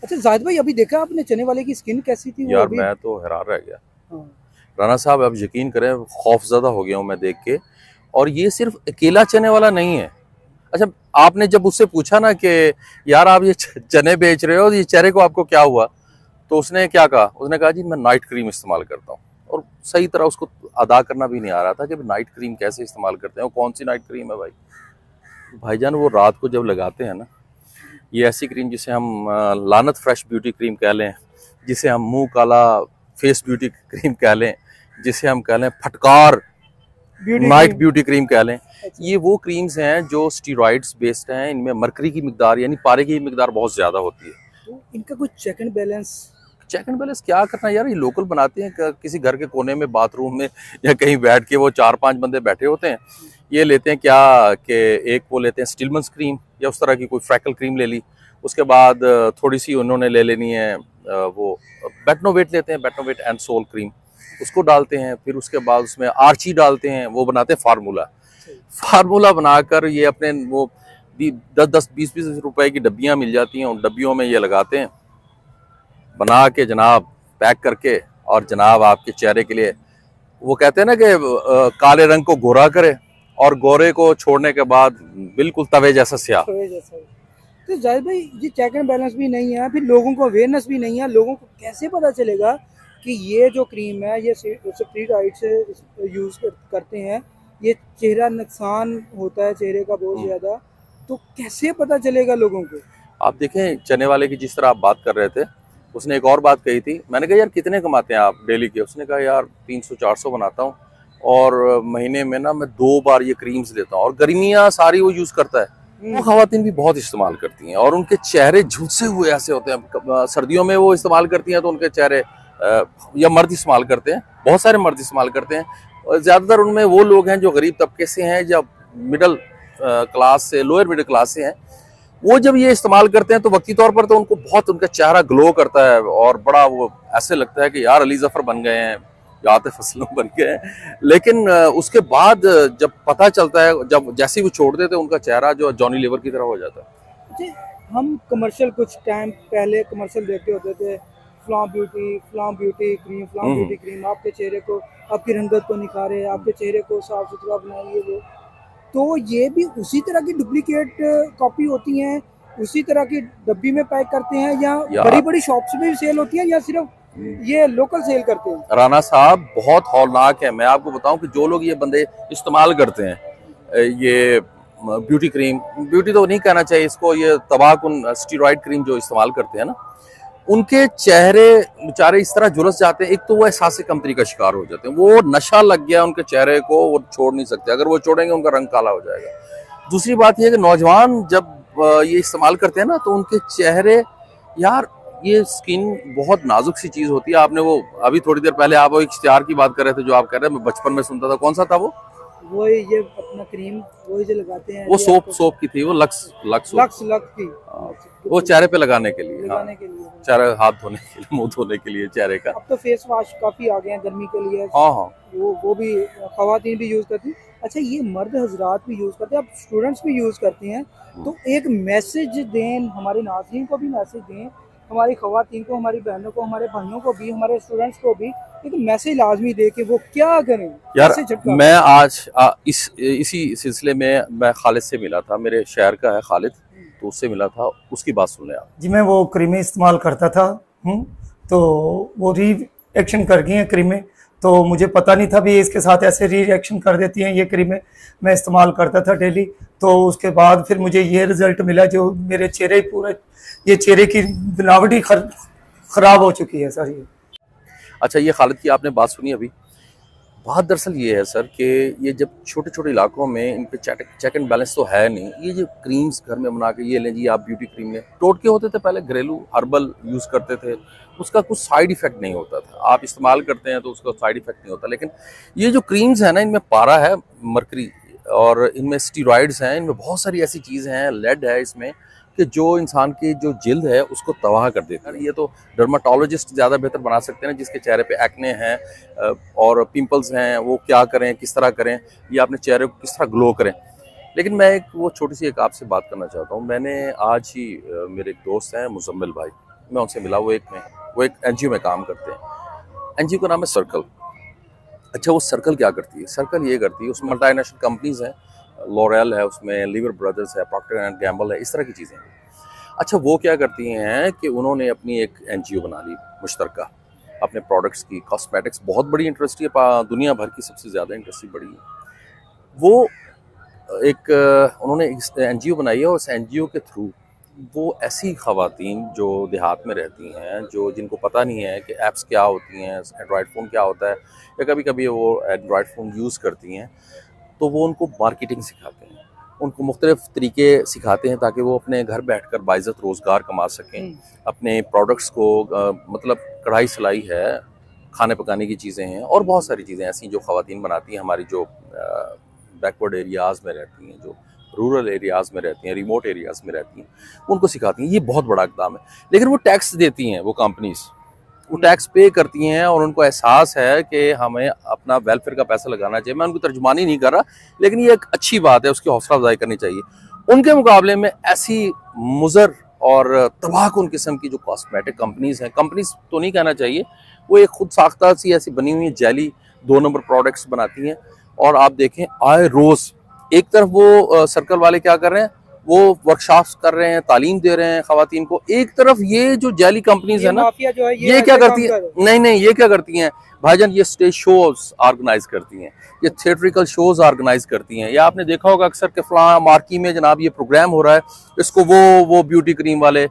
अच्छा जाहिद भाई, अभी देखा आपने चने वाले की स्किन कैसी थी वो यार अभी? मैं तो हैरान रह गया। हाँ। राना साहब आप यकीन करें, खौफजदा हो गया हूँ मैं देख के। और ये सिर्फ अकेला चने वाला नहीं है। अच्छा, आपने जब उससे पूछा ना कि यार आप ये चने बेच रहे हो, ये चेहरे को आपको क्या हुआ, तो उसने क्या कहा, उसने कहा जी मैं नाइट क्रीम इस्तेमाल करता हूँ। और सही तरह उसको अदा करना भी नहीं आ रहा था कि नाइट क्रीम कैसे इस्तेमाल करते हैं, वो कौन सी नाइट क्रीम है भाई। भाईजान वो रात को जब लगाते हैं ना, ये ऐसी क्रीम जिसे हम लानत फ्रेश ब्यूटी क्रीम कह लें, जिसे हम मुंह काला फेस ब्यूटी क्रीम कह लें, जिसे हम कह लें फटकार beauty night cream. Beauty cream कह लें। अच्छा। ये वो क्रीम्स हैं जो स्टीरॉइड्स बेस्ड हैं, इनमें मरकरी की मिकदार यानी पारे की मिकदार बहुत ज़्यादा होती है। तो इनका कुछ check and balance? Check and balance क्या करना यार, ये लोकल बनाते हैं, किसी घर के कोने में बाथरूम में या कहीं बैठ के वो 4-5 बंदे बैठे होते हैं। ये लेते हैं क्या कि एक वो लेते हैं स्टिलमंस क्रीम या उस तरह की कोई फ्रैकल क्रीम ले ली। उसके बाद थोड़ी सी उन्होंने ले लेनी है वो बेटनोवेट लेते हैं, बेटनोवेट एंड सोल क्रीम, उसको डालते हैं। फिर उसके बाद उसमें आर्ची डालते हैं, वो बनाते हैं फार्मूला। फार्मूला बनाकर ये अपने वो 10-10 20-20 रुपए की डब्बियाँ मिल जाती हैं, उन डब्बियों में ये लगाते हैं बना के जनाब, पैक करके। और जनाब आपके चेहरे के लिए वो कहते हैं ना कि काले रंग को गोरा करे और गोरे को छोड़ने के बाद बिल्कुल तवे जैसा स्याह। तो जैसा। तो जाहिद भाई, ये चेक एंड बैलेंस भी नहीं है, फिर लोगों को अवेयरनेस भी नहीं है। लोगों को कैसे पता चलेगा कि ये जो क्रीम है ये स्टेरॉइड से यूज़ करते हैं, ये चेहरा नुकसान होता है चेहरे का बहुत ज़्यादा। तो कैसे पता चलेगा लोगों को? आप देखें चने वाले की जिस तरह आप बात कर रहे थे, उसने एक और बात कही थी। मैंने कहा यार कितने कमाते हैं आप डेली के, उसने कहा यार 300-400 बनाता हूँ और महीने में ना मैं 2 बार ये क्रीम्स लेता हूँ, और गर्मियाँ सारी वो यूज़ करता है। वो खवातीन भी बहुत इस्तेमाल करती हैं और उनके चेहरे झुलसे हुए ऐसे होते हैं। सर्दियों में वो इस्तेमाल करती हैं तो उनके चेहरे या मर्द इस्तेमाल करते हैं, बहुत सारे मर्द इस्तेमाल करते हैं। और ज़्यादातर उनमें वो लोग हैं जो गरीब तबके से हैं या मिडल क्लास से, लोअर मिडिल क्लास से हैं। वो जब ये इस्तेमाल करते हैं तो वक्ती तौर पर तो उनको बहुत, उनका चेहरा ग्लो करता है और बड़ा वो ऐसे लगता है कि यार अली जफर बन गए हैं या आतिफ असलम बन गए हैं। लेकिन उसके बाद जब पता चलता है, जब जैसे ही वो छोड़ देते हैं, उनका चेहरा जो जॉनी लीवर की तरह हो जाता है। जी। हम कमर्शियल कुछ टाइम पहले कमर्शियल देखते होते थे, फ्लॉम ब्यूटी क्रीम, फ्लॉम ब्यूटी क्रीम आपके चेहरे को, आपकी रंगत को निखारे, आपके चेहरे को साफ सुथरा बनाए। वो तो ये भी उसी तरह की डुप्लीकेट कॉपी होती हैं, उसी तरह की डब्बी में पैक करते हैं, या बड़ी बड़ी शॉप्स में भी सेल होती है, या सिर्फ ये लोकल सेल करते हैं? राना साहब बहुत हौलनाक है। मैं आपको बताऊं कि जो लोग ये बंदे इस्तेमाल करते हैं ये ब्यूटी क्रीम, ब्यूटी तो नहीं कहना चाहिए इसको, ये तबाहकुन स्टीरॉइड क्रीम जो इस्तेमाल करते हैं ना, उनके चेहरे बेचारे इस तरह झुलस जाते हैं। एक तो वो एहसास कमतरी का शिकार हो जाते हैं, वो नशा लग गया उनके चेहरे को, वो छोड़ नहीं सकते। अगर वो छोड़ेंगे उनका रंग काला हो जाएगा। दूसरी बात यह है कि नौजवान जब ये इस्तेमाल करते हैं ना, तो उनके चेहरे, यार ये स्किन बहुत नाजुक सी चीज होती है। आपने वो अभी थोड़ी देर पहले आप वो एक इश्तिहार की बात कर रहे थे जो आप कह रहे हैं, मैं बचपन में सुनता था, कौन सा था वो? वही ये अपना क्रीम, वही जो लगाते हैं, वो सोप की थी, वो लक्स लक्स लक्स लक्स की। वो चेहरे पे लगाने के लिए, हाँ, लगाने के लिए। चेहरे हाथ धोने के लिए, मुंह धोने के लिए चेहरे का। अब तो फेस वॉश काफी आ गए हैं गर्मी के लिए। हाँ हाँ, वो भी खवातीन भी यूज करती हैं। अच्छा, ये मर्द हजरात भी यूज करते हैं, अब स्टूडेंट्स भी यूज करती हैं। तो एक मैसेज दें, हमारे नाज़रीन को भी मैसेज दें, हमारी खवातीन को, हमारी बहनों को, हमारे भाइयों को भी, हमारे स्टूडेंट्स को भी एक मैसेज लाजमी दे कि वो क्या करें। यार मैं आज इसी सिलसिले में मैं खालिद से मिला था, मेरे शहर का है खालिद, तो उससे मिला था, उसकी बात सुन लें आप। जी मैं वो क्रीमें इस्तेमाल करता था, तो वो रिएक्शन कर गई हैं क्रीमें, तो मुझे पता नहीं था भी इसके साथ ऐसे रिएक्शन कर देती हैं ये क्रीमें। मैं इस्तेमाल करता था डेली, तो उसके बाद फिर मुझे ये रिजल्ट मिला जो मेरे चेहरे पूरा, ये चेहरे की बनावट ही खराब हो चुकी है सर। ये अच्छा, ये खालिद की आपने बात सुनी अभी। बात दरअसल ये है सर कि ये जब छोटे छोटे इलाकों में इन पे चेक एंड बैलेंस तो है नहीं, ये जो क्रीम्स घर में बना के ये लें जी आप ब्यूटी क्रीम लें, टोटके होते थे पहले, घरेलू हर्बल यूज़ करते थे, उसका कुछ साइड इफेक्ट नहीं होता था। आप इस्तेमाल करते हैं तो उसका साइड इफेक्ट नहीं होता। लेकिन ये जो क्रीम्स है ना, इनमें पारा है, मरकरी, और इनमें स्टीरॉइड्स हैं, इनमें बहुत सारी ऐसी चीज़ें हैं, लेड है इसमें, कि जो इंसान की जो जिल्द है उसको तबाह कर देता है। ये तो डर्माटोलॉजिस्ट ज़्यादा बेहतर बना सकते हैं, जिसके चेहरे पे एक्ने हैं और पिंपल्स हैं, वो क्या करें, किस तरह करें, या अपने चेहरे को किस तरह ग्लो करें। लेकिन मैं एक छोटी सी आपसे बात करना चाहता हूँ। मैंने आज ही मेरे एक दोस्त हैं मुजम्मिल भाई, मैं उनसे मिला, वो एक NGO में काम करते हैं। NGO का नाम है सर्कल। अच्छा, वो सर्कल क्या करती है? सर्कल ये करती है, उसमें मल्टीनेशनल कंपनीज हैं, लॉरेल है उसमें, लीवर ब्रदर्स है, प्रॉक्टर एंड गैम्बल है, इस तरह की चीज़ें हैं। अच्छा, वो क्या करती हैं कि उन्होंने अपनी एक NGO बना ली मुश्तरका अपने प्रोडक्ट्स की। कॉस्मेटिक्स बहुत बड़ी इंडस्ट्री है, दुनिया भर की सबसे ज़्यादा इंडस्ट्री बड़ी है। वो उन्होंने NGO बनाई है, और उस NGO के थ्रू वो ऐसी ख़वातीन जो देहात में रहती हैं, जो जिनको पता नहीं है कि ऐप्स क्या होती हैं, एंड्रॉयड फ़ोन क्या होता है, या कभी कभी वो एंड्रॉयड फ़ोन यूज़ करती हैं, तो वो उनको मार्केटिंग सिखाते हैं, उनको मुख्तलिफ़ तरीके सिखाते हैं ताकि वो अपने घर बैठकर बाइज़्ज़त रोज़गार कमा सकें। अपने प्रोडक्ट्स को मतलब कढ़ाई सिलाई है, खाने पकाने की चीज़ें हैं, और बहुत सारी चीज़ें ऐसी जो ख़वातीन बनाती हैं, हमारी जो बैकवर्ड एरियाज़ में रहती हैं, जो रूरल एरियाज़ में रहती हैं, रिमोट एरियाज़ में रहती हैं, उनको सिखाती हैं। ये बहुत बड़ा इक़दाम है। लेकिन वो टैक्स देती हैं, वो कंपनीज़ वो टैक्स पे करती हैं, और उनको एहसास है कि हमें अपना वेलफेयर का पैसा लगाना चाहिए। मैं उनको तर्जुमानी नहीं कर रहा, लेकिन ये एक अच्छी बात है, उसकी हौसला अफजाई करनी चाहिए। उनके मुकाबले में ऐसी मुज़र और तबाहकुन किस्म की जो कॉस्मेटिक कंपनीज़ हैं, कंपनीज़ तो नहीं कहना चाहिए, वो एक खुद साख्ता सी ऐसी बनी हुई है, जैली 2 नंबर प्रोडक्ट्स बनाती हैं। और आप देखें, आए रोज़ एक तरफ वो सर्कल वाले क्या कर रहे हैं, वो वर्कशॉप्स कर रहे हैं, तालीम दे रहे हैं ख़वातीन को। एक तरफ ये जो जैली कंपनीज है ना, जो है ये क्या करती है? नहीं, ये क्या करती हैं भाईजान, ये स्टेज शोज ऑर्गेनाइज करती हैं, ये थिएट्रिकल शोज ऑर्गेनाइज करती हैं। या आपने देखा होगा अक्सर के फलां मार्की में जनाब ये प्रोग्राम हो रहा है, इसको वो ब्यूटी क्रीम वाले,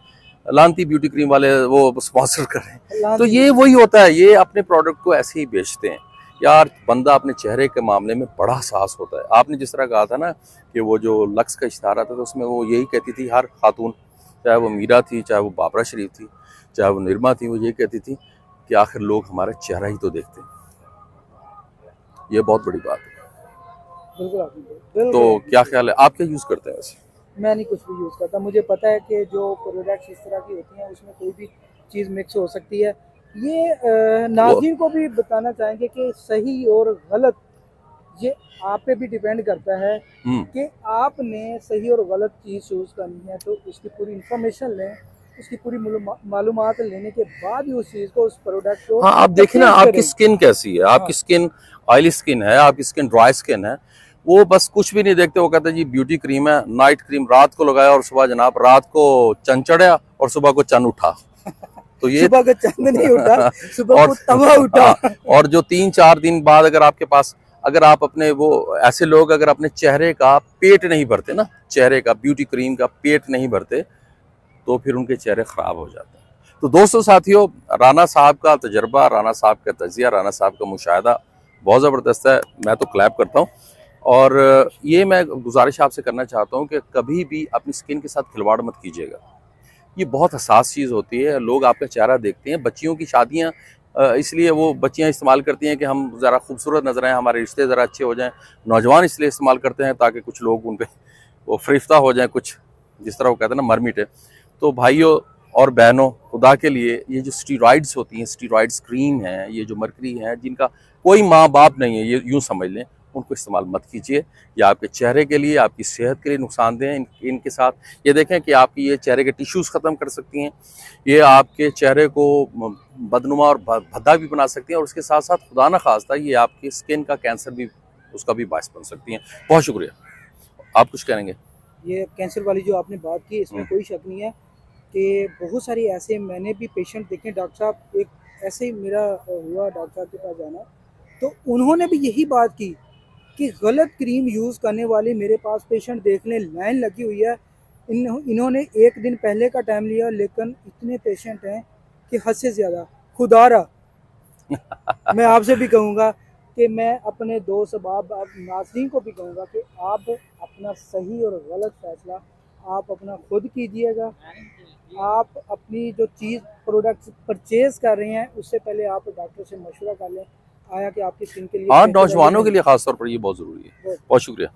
लानती ब्यूटी क्रीम वाले वो स्पॉन्सर कर रहे हैं। तो ये वही होता है, ये अपने प्रोडक्ट को ऐसे ही बेचते हैं। यार, बंदा अपने चेहरे के मामले में बड़ा साहस होता है। आपने जिस तरह कहा था ना कि वो जो लक्स का इश्तारा था, तो उसमें वो यही कहती थी, हर खातून, चाहे वो मीरा थी, चाहे वो बाबरा शरीफ थी, चाहे वो निरमा थी, वो यही कहती थी कि आखिर लोग हमारा चेहरा ही तो देखते हैं। ये बहुत बड़ी बात है। बिल्कुल। तो क्या ख्याल है, आप क्या यूज़ करते हैं वैसे? मैं नहीं कुछ भी यूज़ करता। मुझे पता है कि जो प्रोडक्ट्स इस तरह की होती हैं उसमें कोई भी चीज़ मिक्स हो सकती है। ये नाज़रीन को भी बताना चाहेंगे कि सही और गलत ये आप पे भी डिपेंड करता है कि आपने सही और गलत चीज़ चूज़ करनी है, तो उसकी पूरी इंफॉर्मेशन लें, उसकी पूरी मालूमात लेने के बाद ही उस चीज़ को, उस प्रोडक्ट को। हाँ, आप देखिए ना, आपकी स्किन कैसी है, आपकी स्किन ऑयली स्किन है, आपकी स्किन ड्राई स्किन है, वो बस कुछ भी नहीं देखते, वो कहते हैं जी ब्यूटी क्रीम है, नाइट क्रीम रात को लगाया और सुबह जनाब रात को चंद चढ़ा और सुबह को चंद उठा। तो ये सुबह को चंद नहीं उठा, सुबह को तवा उठा। और जो 3-4 दिन बाद अगर आप अपने वो ऐसे लोग अगर अपने चेहरे का पेट नहीं भरते ना, चेहरे का ब्यूटी क्रीम का पेट नहीं भरते, तो फिर उनके चेहरे ख़राब हो जाते हैं। तो दोस्तों साथियों, राना साहब का तजर्बा, राना साहब का तजिया, राना साहब का मुशाहिदा बहुत ज़बरदस्त है। मैं तो क्लैप करता हूँ। और ये मैं गुजारिश आपसे करना चाहता हूँ कि कभी भी अपनी स्किन के साथ खिलवाड़ मत कीजिएगा। ये बहुत हसास चीज़ होती है। लोग आपका चेहरा देखते हैं, बच्चियों की शादियाँ इसलिए वो बच्चियाँ इस्तेमाल करती हैं कि हम ज़रा खूबसूरत नजर आएँ, हमारे रिश्ते ज़रा अच्छे हो जाएं। नौजवान इसलिए इस्तेमाल करते हैं ताकि कुछ लोग उन पर वो फरिश्ता हो जाएं, कुछ जिस तरह वो कहते हैं ना, मर मिटे। तो भाइयों और बहनों, खुदा के लिए ये जो स्टीरॉइड्स होती हैं, स्टीरॉइड्स क्रीम हैं, ये जो मरकरी हैं, जिनका कोई माँ बाप नहीं है, ये यूँ समझ लें, उनको इस्तेमाल मत कीजिए। ये आपके चेहरे के लिए, आपकी सेहत के लिए नुकसानदेह हैं। इनके साथ ये देखें कि आपकी ये चेहरे के टिश्यूज़ ख़त्म कर सकती हैं, ये आपके चेहरे को बदनुमा और भद्दा भी बना सकती हैं, और उसके साथ साथ खुदा न खास्ता ये आपकी स्किन का कैंसर भी, उसका भी बायस बन सकती हैं। बहुत शुक्रिया। आप कुछ कहेंगे? ये कैंसर वाली जो आपने बात की, इसमें कोई शक नहीं है कि बहुत सारी ऐसे मैंने भी पेशेंट देखे। डॉक्टर साहब, एक ऐसे ही मेरा हुआ डॉक्टर साहब के पास जाना, तो उन्होंने भी यही बात की कि गलत क्रीम यूज़ करने वाले मेरे पास पेशेंट देखने लाइन लगी हुई है। इन्होंने एक दिन पहले का टाइम लिया, लेकिन इतने पेशेंट हैं कि हद से ज़्यादा। खुदारा मैं आपसे भी कहूँगा कि मैं अपने दोस्त अहबाब नाज़रीन को भी कहूँगा कि आप अपना सही और गलत फैसला आप अपना खुद कीजिएगा। आप अपनी जो चीज़ प्रोडक्ट्स परचेज़ कर रहे हैं, उससे पहले आप डॉक्टर से मशवरा कर लें, आया कि आपकी स्किन के लिए, हाँ, नौजवानों के लिए खास तौर पर ये बहुत ज़रूरी है। बहुत शुक्रिया।